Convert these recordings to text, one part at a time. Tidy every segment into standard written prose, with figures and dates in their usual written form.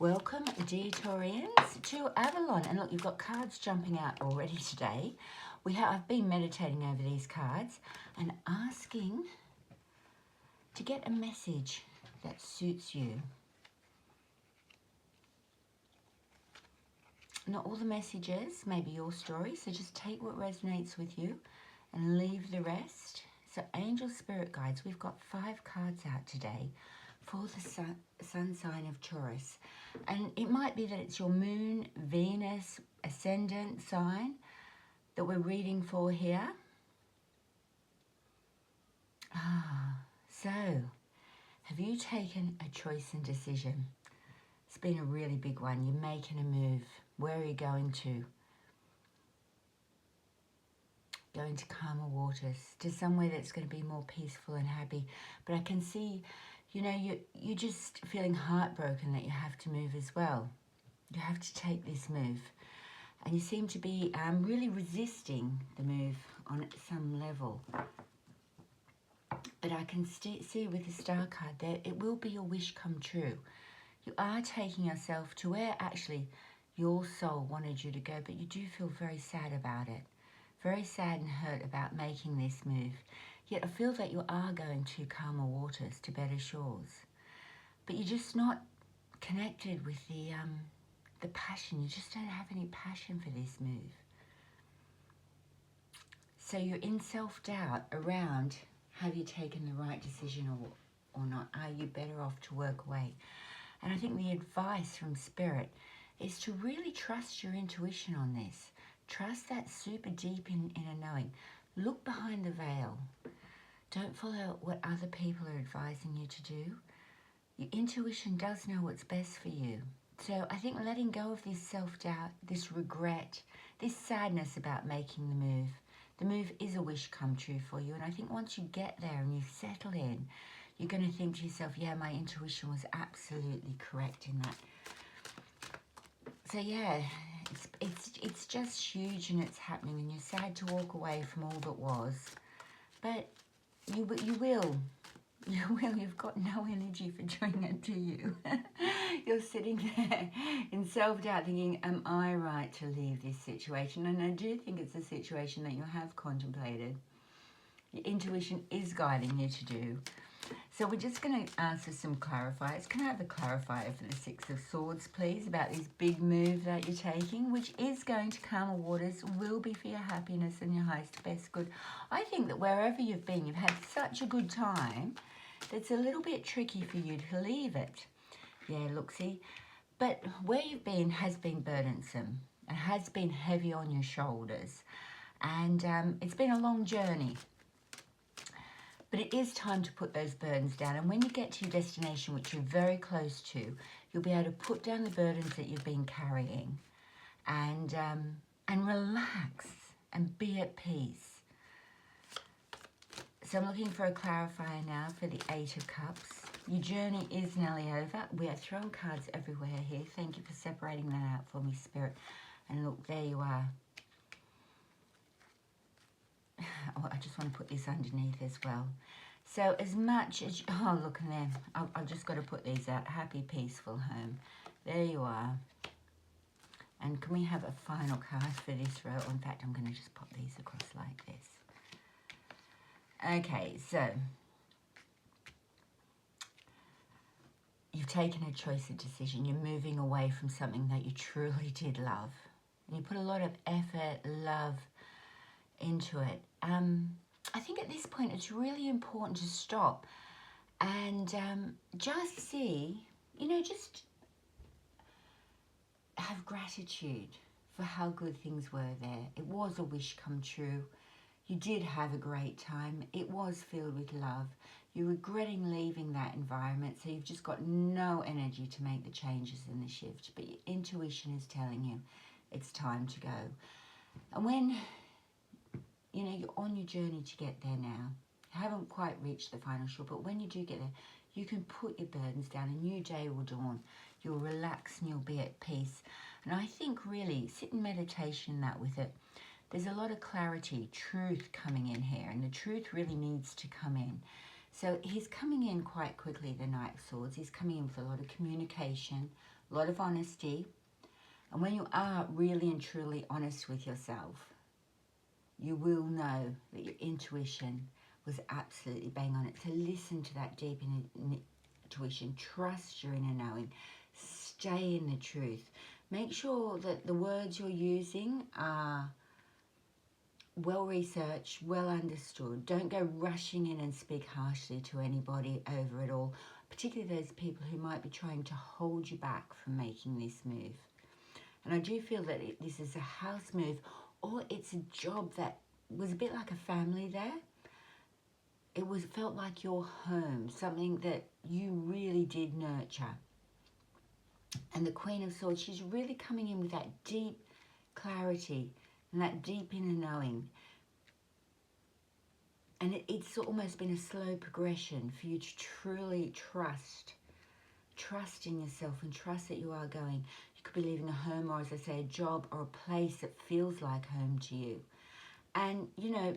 Welcome, dear Taurians, to Avalon. And look, you've got cards jumping out already today. I've been meditating over these cards and asking to get a message that suits you. Not all the messages may be your story, so just take what resonates with you and leave the rest. So angel spirit guides, we've got 5 cards out today for the sun sign of Taurus. And it might be that it's your moon, Venus, ascendant sign that we're reading for here. So have you taken a choice and decision? It's been a really big one. You're making a move. Where are you going to? Going to calmer waters, to somewhere that's going to be more peaceful and happy. But I can see, you know, you're just feeling heartbroken that you have to move as well. You have to take this move. And you seem to be really resisting the move on some level. But I can see with the star card there, it will be your wish come true. You are taking yourself to where actually your soul wanted you to go, but you do feel very sad about it. Very sad and hurt about making this move. Yet I feel that you are going to calmer waters, to better shores. But you're just not connected with the passion. You just don't have any passion for this move. So you're in self-doubt around, have you taken the right decision or not? Are you better off to work away? And I think the advice from Spirit is to really trust your intuition on this. Trust that super deep inner knowing. Look behind the veil. Don't follow what other people are advising you to do. Your intuition does know what's best for you. So I think letting go of this self-doubt, this regret, this sadness about making the move is a wish come true for you. And I think once you get there and you settle in, you're going to think to yourself, yeah, my intuition was absolutely correct in that. So yeah, it's just huge and it's happening, and you're sad to walk away from all that was. But you will. You've got no energy for doing it, do you? You're sitting there in self-doubt thinking, am I right to leave this situation? And I do think it's a situation that you have contemplated. Your intuition is guiding you to do. So we're just going to answer some clarifiers. Can I have a clarifier for the 6 of Swords, please, about this big move that you're taking, which is going to calmer waters, will be for your happiness and your highest best good. I think that wherever you've been, you've had such a good time that it's a little bit tricky for you to leave it. Yeah, look, see. But where you've been has been burdensome and has been heavy on your shoulders. And it's been a long journey. But it is time to put those burdens down. And when you get to your destination, which you're very close to, you'll be able to put down the burdens that you've been carrying and relax and be at peace. So I'm looking for a clarifier now for the 8 of Cups. Your journey is nearly over. We are throwing cards everywhere here. Thank you for separating that out for me, Spirit. And look, there you are. Oh, I just want to put this underneath as well. So as much as, oh, look in there. I've just got to put these out. Happy, peaceful home. There you are. And can we have a final card for this row? In fact, I'm going to just pop these across like this. Okay, so you've taken a choice, a decision. You're moving away from something that you truly did love. And you put a lot of effort, love into it. I think at this point it's really important to stop and just see, you know, just have gratitude for how good things were there. It was a wish come true. You did have a great time. It was filled with love. You're regretting leaving that environment, so you've just got no energy to make the changes and the shift. But your intuition is telling you it's time to go. And when, you know, you're on your journey to get there now, you haven't quite reached the final shore, but when you do get there, you can put your burdens down. A new day will dawn. You'll relax and you'll be at peace. And I think really, sit in meditation that with it. There's a lot of clarity, truth coming in here, and the truth really needs to come in. So he's coming in quite quickly, the Knight of Swords. He's coming in with a lot of communication, a lot of honesty. And when you are really and truly honest with yourself, you will know that your intuition was absolutely bang on it. So listen to that deep intuition. Trust your inner knowing. Stay in the truth. Make sure that the words you're using are well researched, well understood. Don't go rushing in and speak harshly to anybody over it all, particularly those people who might be trying to hold you back from making this move. And I do feel that this is a house move, or it's a job that was a bit like a family there. It felt like your home, something that you really did nurture. And the Queen of Swords, she's really coming in with that deep clarity and that deep inner knowing. And it's almost been a slow progression for you to truly trust in yourself and trust that you are going. You could be leaving a home, or as I say, a job or a place that feels like home to you. And, you know,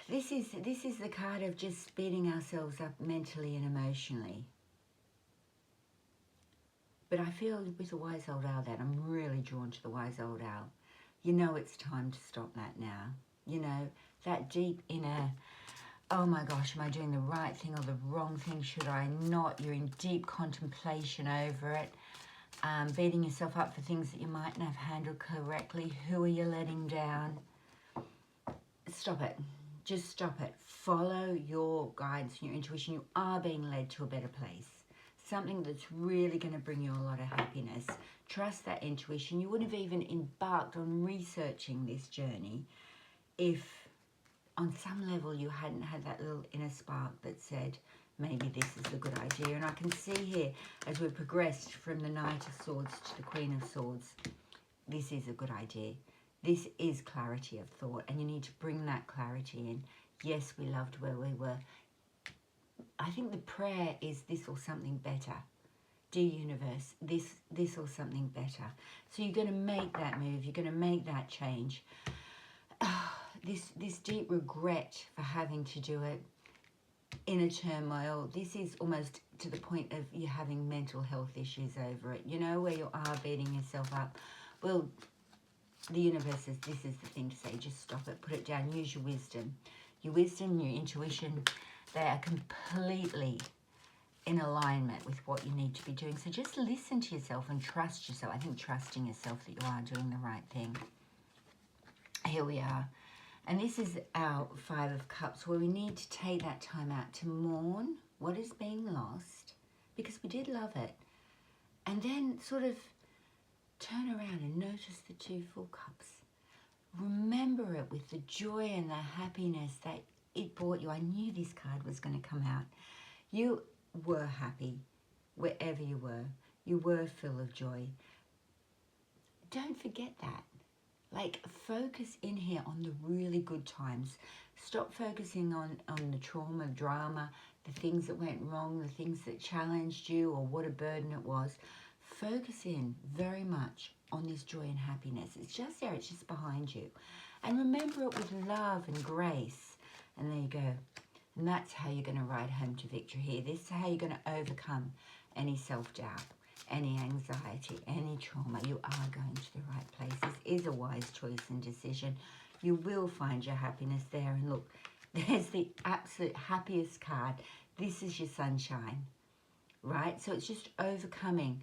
this is the card of just beating ourselves up mentally and emotionally. But I feel with the wise old owl that I'm really drawn to the wise old owl. You know it's time to stop that now. You know, that deep inner, oh my gosh, am I doing the right thing or the wrong thing? Should I not? You're in deep contemplation over it. Beating yourself up for things that you mightn't have handled correctly. Who are you letting down? Stop it. Just stop it. Follow your guidance and your intuition. You are being led to a better place. Something that's really going to bring you a lot of happiness. Trust that intuition. You wouldn't have even embarked on researching this journey if on some level you hadn't had that little inner spark that said, maybe this is a good idea. And I can see here, as we've progressed from the Knight of Swords to the Queen of Swords, this is a good idea. This is clarity of thought, and you need to bring that clarity in. Yes, we loved where we were. I think the prayer is this or something better. Dear universe, this or something better. So you're going to make that move. You're going to make that change. This deep regret for having to do it, inner turmoil. This is almost to the point of you having mental health issues over it. You know, where you are beating yourself up. Well, the universe says this is the thing to say. Just stop it. Put it down. Use your wisdom. Your wisdom, your intuition, they are completely in alignment with what you need to be doing. So just listen to yourself and trust yourself. I think trusting yourself that you are doing the right thing. Here we are. And this is our Five of Cups, where we need to take that time out to mourn what is being lost, because we did love it. And then sort of turn around and notice the two full cups. Remember it with the joy and the happiness that it brought you. I knew this card was going to come out. You were happy wherever you were. You were full of joy. Don't forget that. Like, focus in here on the really good times. Stop focusing on the trauma, drama, the things that went wrong, the things that challenged you, or what a burden it was. Focus in very much on this joy and happiness. It's just there. It's just behind you. And remember it with love and grace. And there you go. And that's how you're going to ride home to victory here. This is how you're going to overcome any self-doubt, any anxiety, any trauma. You are going to the right place. This is a wise choice and decision. You will find your happiness there. And look, there's the absolute happiest card. This is your sunshine, right? So it's just overcoming,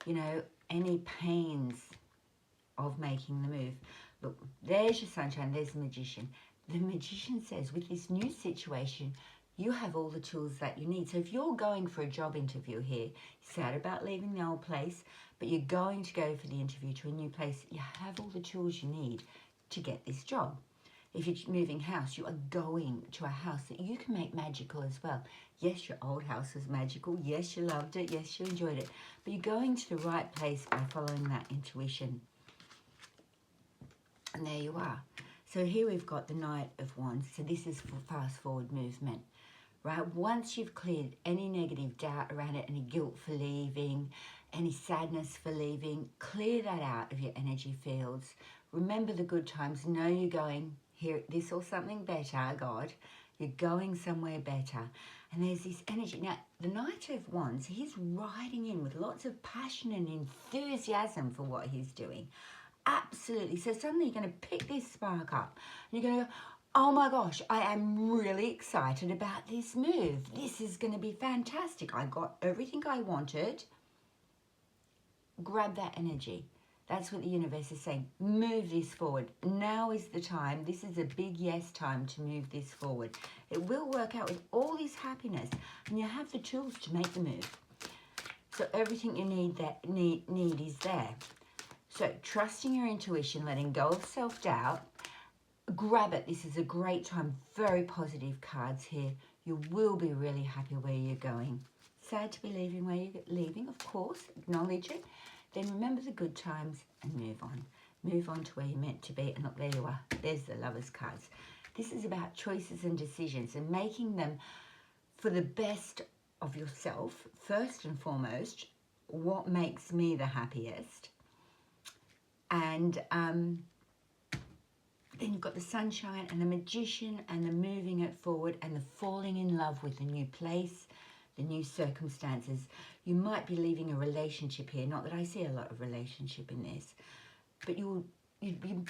you know, any pains of making the move. Look, there's your sunshine. There's the Magician. The Magician says, with this new situation, you have all the tools that you need. So if you're going for a job interview here, you're sad about leaving the old place, but you're going to go for the interview to a new place, you have all the tools you need to get this job. If you're moving house, you are going to a house that you can make magical as well. Yes, your old house was magical. Yes, you loved it. Yes, you enjoyed it. But you're going to the right place by following that intuition. And there you are. So here we've got the Knight of Wands. So this is for fast forward movement, right? Once you've cleared any negative doubt around it, any guilt for leaving, any sadness for leaving, clear that out of your energy fields. Remember the good times. Know you're going here, this or something better, God. You're going somewhere better. And there's this energy. Now, the Knight of Wands, he's riding in with lots of passion and enthusiasm for what he's doing. Absolutely. So suddenly you're going to pick this spark up. And you're going to go, oh my gosh, I am really excited about this move. This is going to be fantastic. I got everything I wanted. Grab that energy. That's what the universe is saying. Move this forward. Now is the time. This is a big yes time to move this forward. It will work out with all this happiness, and you have the tools to make the move. So everything you need is there. So trusting your intuition, letting go of self-doubt. Grab it. This is a great time. Very positive cards here. You will be really happy where you're going. Sad to be leaving where you're leaving, of course. Acknowledge it. Then remember the good times and move on. Move on to where you're meant to be. And look, there you are. There's the Lovers cards. This is about choices and decisions and making them for the best of yourself. First and foremost, what makes me the happiest. And then you've got the Sunshine and the Magician and the moving it forward and the falling in love with the new place, the new circumstances. You might be leaving a relationship here. Not that I see a lot of relationship in this, but your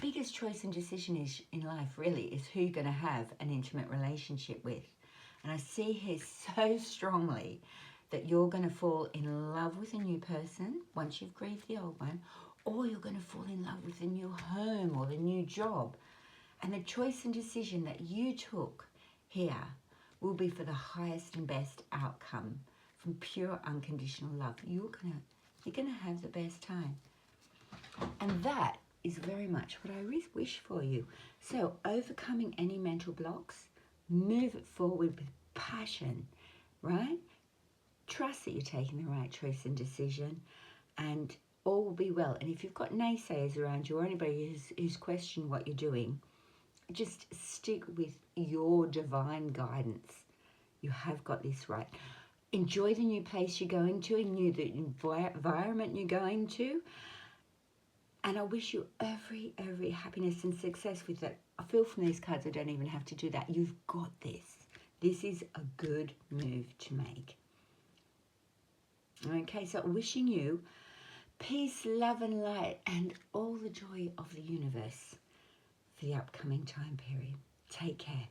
biggest choice and decision is in life really is who you're going to have an intimate relationship with. And I see here so strongly that you're going to fall in love with a new person once you've grieved the old one, or you're going to fall in love with the new home or the new job. And the choice and decision that you took here will be for the highest and best outcome from pure unconditional love. You're gonna have the best time. And that is very much what I wish for you. So overcoming any mental blocks, move it forward with passion, right? Trust that you're taking the right choice and decision, and all will be well. And if you've got naysayers around you or anybody who's questioned what you're doing, just stick with your divine guidance. You have got this right. Enjoy the new place you're going to, and the environment you're going to. And I wish you every happiness and success with that. I feel from these cards I don't even have to do that. You've got this. This is a good move to make. Okay, so wishing you peace, love and light and all the joy of the universe for the upcoming time period. Take care.